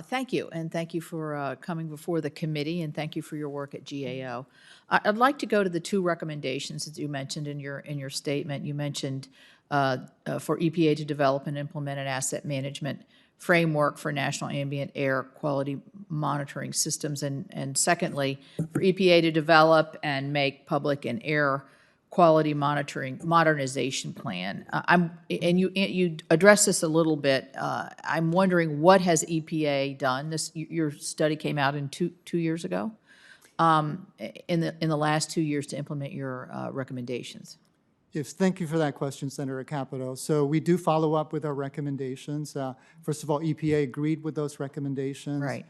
Thank you, and thank you for coming before the committee, and thank you for your work at GAO. I'd like to go to the two recommendations that you mentioned in your statement. You mentioned for EPA to develop and implement an asset management framework for national ambient air quality monitoring systems, and secondly, for EPA to develop and make public an air quality monitoring modernization plan. You addressed this a little bit. I'm wondering, what has EPA done? Your study came out in two years ago. In the last 2 years to implement your recommendations. Yes, thank you for that question, Senator Capito. So we do follow up with our recommendations. First of all, EPA agreed with those recommendations. Right.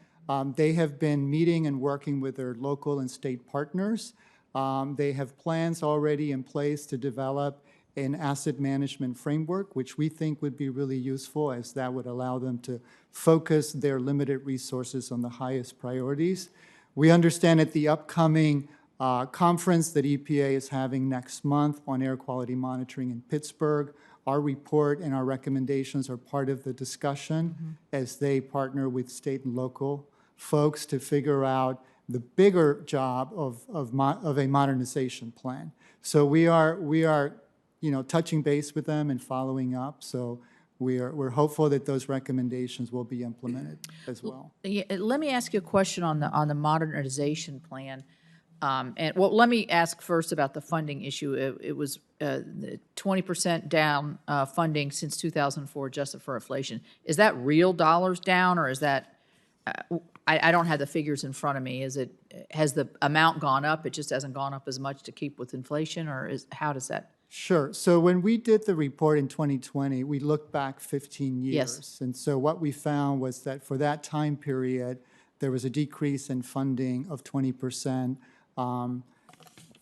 They have been meeting and working with their local and state partners. They have plans already in place to develop an asset management framework, which we think would be really useful, as that would allow them to focus their limited resources on the highest priorities. We understand at the upcoming conference that EPA is having next month on air quality monitoring in Pittsburgh, our report and our recommendations are part of the discussion as they partner with state and local folks to figure out the bigger job of a modernization plan. So we are touching base with them and following up. So we're hopeful that those recommendations will be implemented as well. Yeah, let me ask you a question on the modernization plan. Let me ask first about the funding issue. It was 20% down funding since 2004, adjusted for inflation. Is that real dollars down, or is that? I don't have the figures in front of me. Has the amount gone up? It just hasn't gone up as much to keep with inflation, or how does that? Sure. So when we did the report in 2020, we looked back 15 years. Yes. And so what we found was that for that time period, there was a decrease in funding of 20%.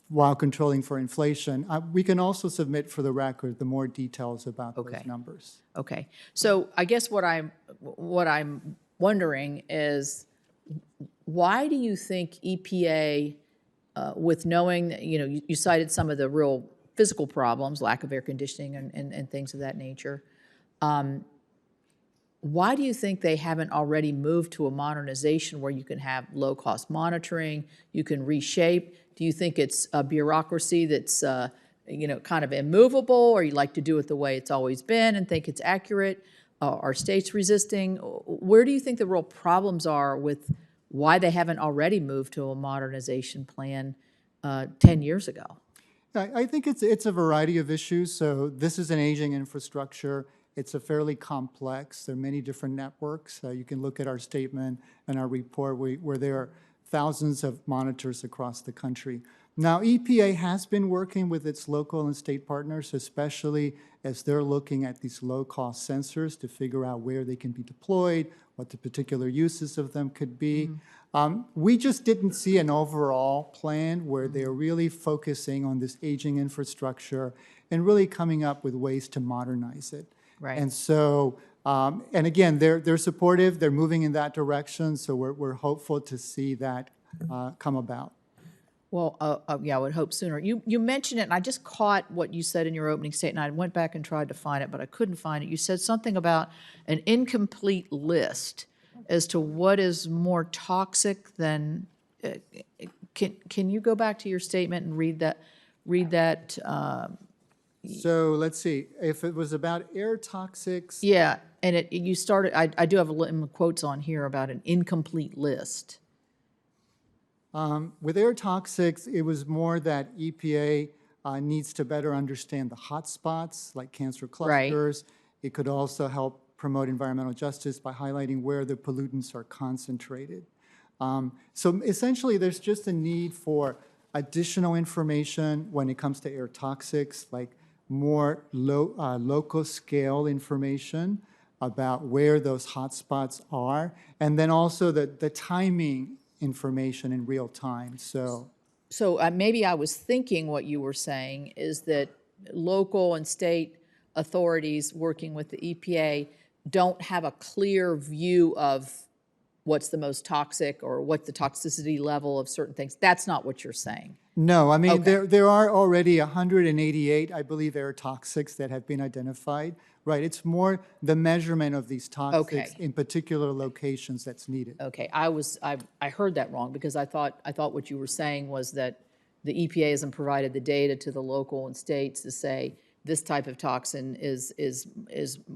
While controlling for inflation. We can also submit for the record the more details about those numbers. Okay. So I guess what I'm wondering is, why do you think EPA, with knowing that, you cited some of the real physical problems, lack of air conditioning and things of that nature, why do you think they haven't already moved to a modernization where you can have low-cost monitoring, you can reshape? Do you think it's a bureaucracy that's, kind of immovable, or you like to do it the way it's always been and think it's accurate? Are states resisting? Where do you think the real problems are with why they haven't already moved to a modernization plan 10 years ago? I think it's a variety of issues. So this is an aging infrastructure. It's a fairly complex. There are many different networks. You can look at our statement and our report where there are thousands of monitors across the country. Now, EPA has been working with its local and state partners, especially as they're looking at these low-cost sensors to figure out where they can be deployed, what the particular uses of them could be. We just didn't see an overall plan where they're really focusing on this aging infrastructure and really coming up with ways to modernize it. Right. And so, and again, they're supportive. They're moving in that direction. So we're hopeful to see that come about. Well, yeah, I would hope sooner. You mentioned it, and I just caught what you said in your opening statement. I went back and tried to find it, but I couldn't find it. You said something about an incomplete list as to what is more toxic than. Can you go back to your statement and read that? So let's see. If it was about air toxics. Yeah, and you started. I do have quotes on here about an incomplete list. With air toxics, it was more that EPA needs to better understand the hot spots, like cancer clusters. Right. It could also help promote environmental justice by highlighting where the pollutants are concentrated. So essentially, there's just a need for additional information when it comes to air toxics, like more local scale information about where those hot spots are, and then also the timing information in real time. So maybe I was thinking what you were saying is that local and state authorities working with the EPA don't have a clear view of what's the most toxic or what's the toxicity level of certain things. That's not what you're saying. No, I mean, Okay. there are already 188, I believe, air toxics that have been identified. Right, it's more the measurement of these toxics Okay. in particular locations that's needed. Okay, I heard that wrong because I thought what you were saying was that the EPA hasn't provided the data to the local and states to say this type of toxin is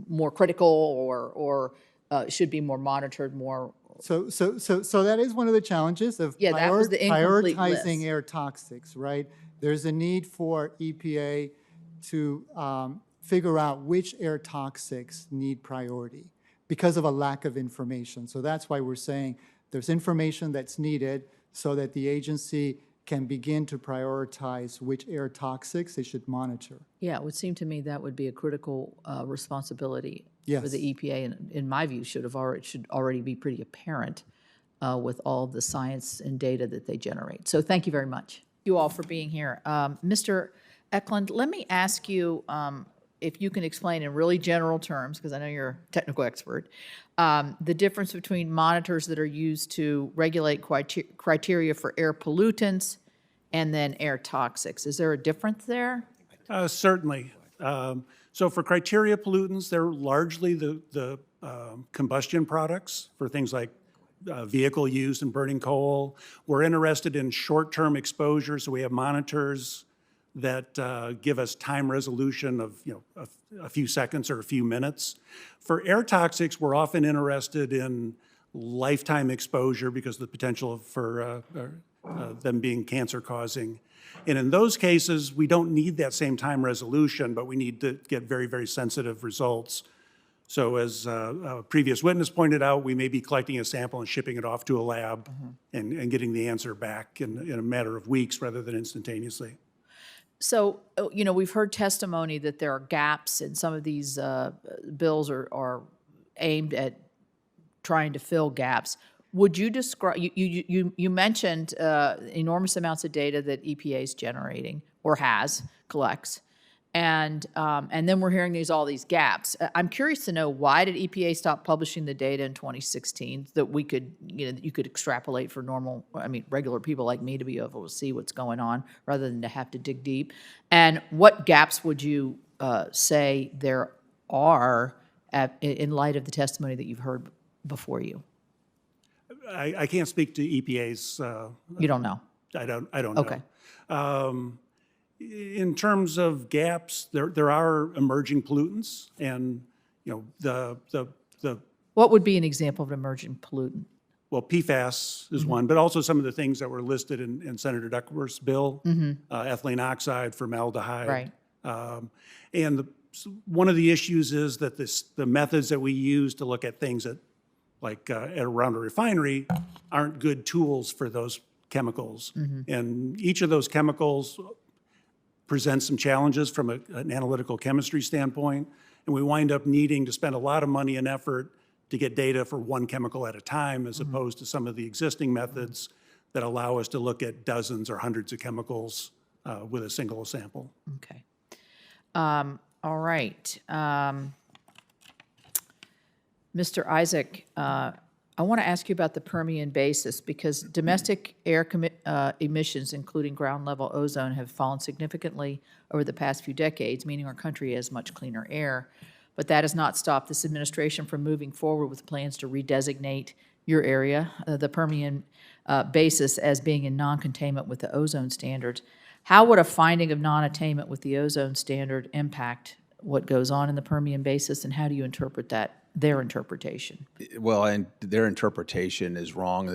more critical or should be more monitored more. So that is one of the challenges of Yeah, that was the incomplete prioritizing list. air toxics, right? There's a need for EPA to figure out which air toxics need priority because of a lack of information. So that's why we're saying there's information that's needed so that the agency can begin to prioritize which air toxics they should monitor. Yeah, it would seem to me that would be a critical responsibility for Yes. the EPA, and in my view, should already be pretty apparent with all of the science and data that they generate. So thank you very much. Thank you all for being here. Mr. Eklund, let me ask you if you can explain in really general terms, because I know you're a technical expert, the difference between monitors that are used to regulate criteria for air pollutants and then air toxics. Is there a difference there? Certainly. So for criteria pollutants, they're largely the combustion products for things like vehicle use and burning coal. We're interested in short-term exposure, so we have monitors that give us time resolution of a few seconds or a few minutes. For air toxics, we're often interested in lifetime exposure because of the potential for them being cancer-causing. And in those cases, we don't need that same time resolution, but we need to get very, very sensitive results. So as a previous witness pointed out, we may be collecting a sample and shipping it off to a lab and getting the answer back in a matter of weeks rather than instantaneously. So, we've heard testimony that there are gaps in some of these bills are aimed at trying to fill gaps. Would you describe, you mentioned enormous amounts of data that EPA is generating or collects, and then we're hearing all these gaps. I'm curious to know, why did EPA stop publishing the data in 2016 that we could, you could extrapolate for regular people like me to be able to see what's going on rather than to have to dig deep? And what gaps would you say there are in light of the testimony that you've heard before you? I can't speak to EPA's. You don't know? I don't Okay. know. In terms of gaps, there are emerging pollutants, and the What would be an example of an emerging pollutant? well, PFAS is one, but also some of the things that were listed in Senator Duckworth's bill, ethylene oxide, formaldehyde. Right. And one of the issues is that the methods that we use to look at things around a refinery aren't good tools for those chemicals. And each of those chemicals presents some challenges from an analytical chemistry standpoint, and we wind up needing to spend a lot of money and effort to get data for one chemical at a time, as opposed to some of the existing methods that allow us to look at dozens or hundreds of chemicals with a single sample. Okay. All right. Mr. Isaac, I want to ask you about the Permian Basin, because domestic air emissions, including ground-level ozone, have fallen significantly over the past few decades, meaning our country has much cleaner air. But that has not stopped this administration from moving forward with plans to redesignate your area, the Permian Basin, as being in non-containment with the ozone standards. How would a finding of non-attainment with the ozone standard impact what goes on in the Permian Basin, and how do you interpret their interpretation? Well, and their interpretation is wrong.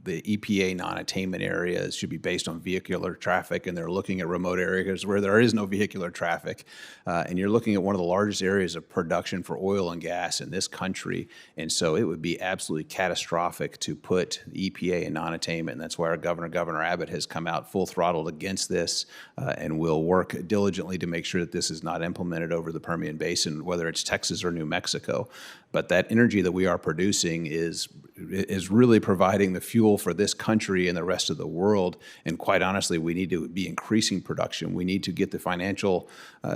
The EPA non-attainment areas should be based on vehicular traffic, and they're looking at remote areas where there is no vehicular traffic. And you're looking at one of the largest areas of production for oil and gas in this country. And so it would be absolutely catastrophic to put the EPA in non-attainment. And that's why our Governor Abbott has come out full throttle against this and will work diligently to make sure that this is not implemented over the Permian Basin, whether it's Texas or New Mexico. But that energy that we are producing is is really providing the fuel for this country and the rest of the world. And quite honestly, we need to be increasing production. We need to get the financial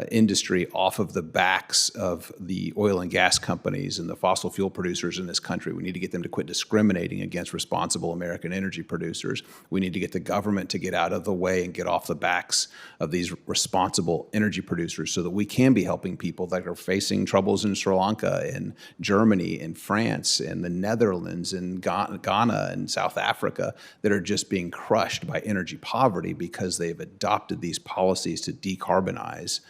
industry off of the backs of the oil and gas companies and the fossil fuel producers in this country. We need to get them to quit discriminating against responsible American energy producers. We need to get the government to get out of the way and get off the backs of these responsible energy producers so that we can be helping people that are facing troubles in Sri Lanka and Germany and France and the Netherlands and Ghana and South Africa that are just being crushed by energy poverty because they've adopted these policies to decarbonize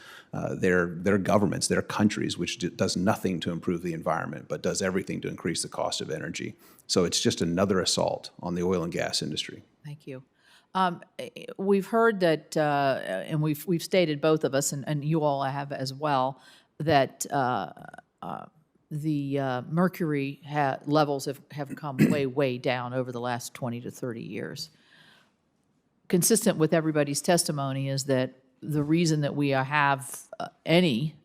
their governments, their countries, which does nothing to improve the environment, but does everything to increase the cost of energy. So it's just another assault on the oil and gas industry. Thank you. We've heard that, and we've stated, both of us, and you all have as well, that the mercury levels have come way down over the last 20 to 30 years. Consistent with everybody's testimony is that the reason that we have any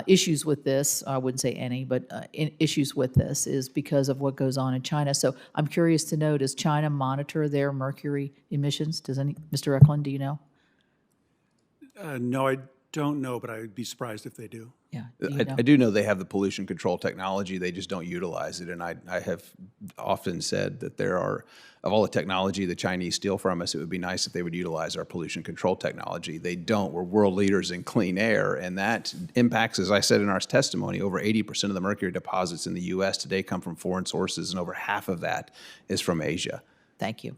issues with this, I wouldn't say any, but issues with this is because of what goes on in China. So I'm curious to know, does China monitor their mercury emissions? Mr. Eklund, do you know? No, I don't know, but I would be surprised if they do. Yeah, I do know they have the pollution control technology. They just don't utilize it. And I have often said that there are, of all the technology the Chinese steal from us, it would be nice if they would utilize our pollution control technology. They don't. We're world leaders in clean air, and that impacts, as I said in our testimony, over 80% of the mercury deposits in the U.S. today come from foreign sources, and over half of that is from Asia. Thank you.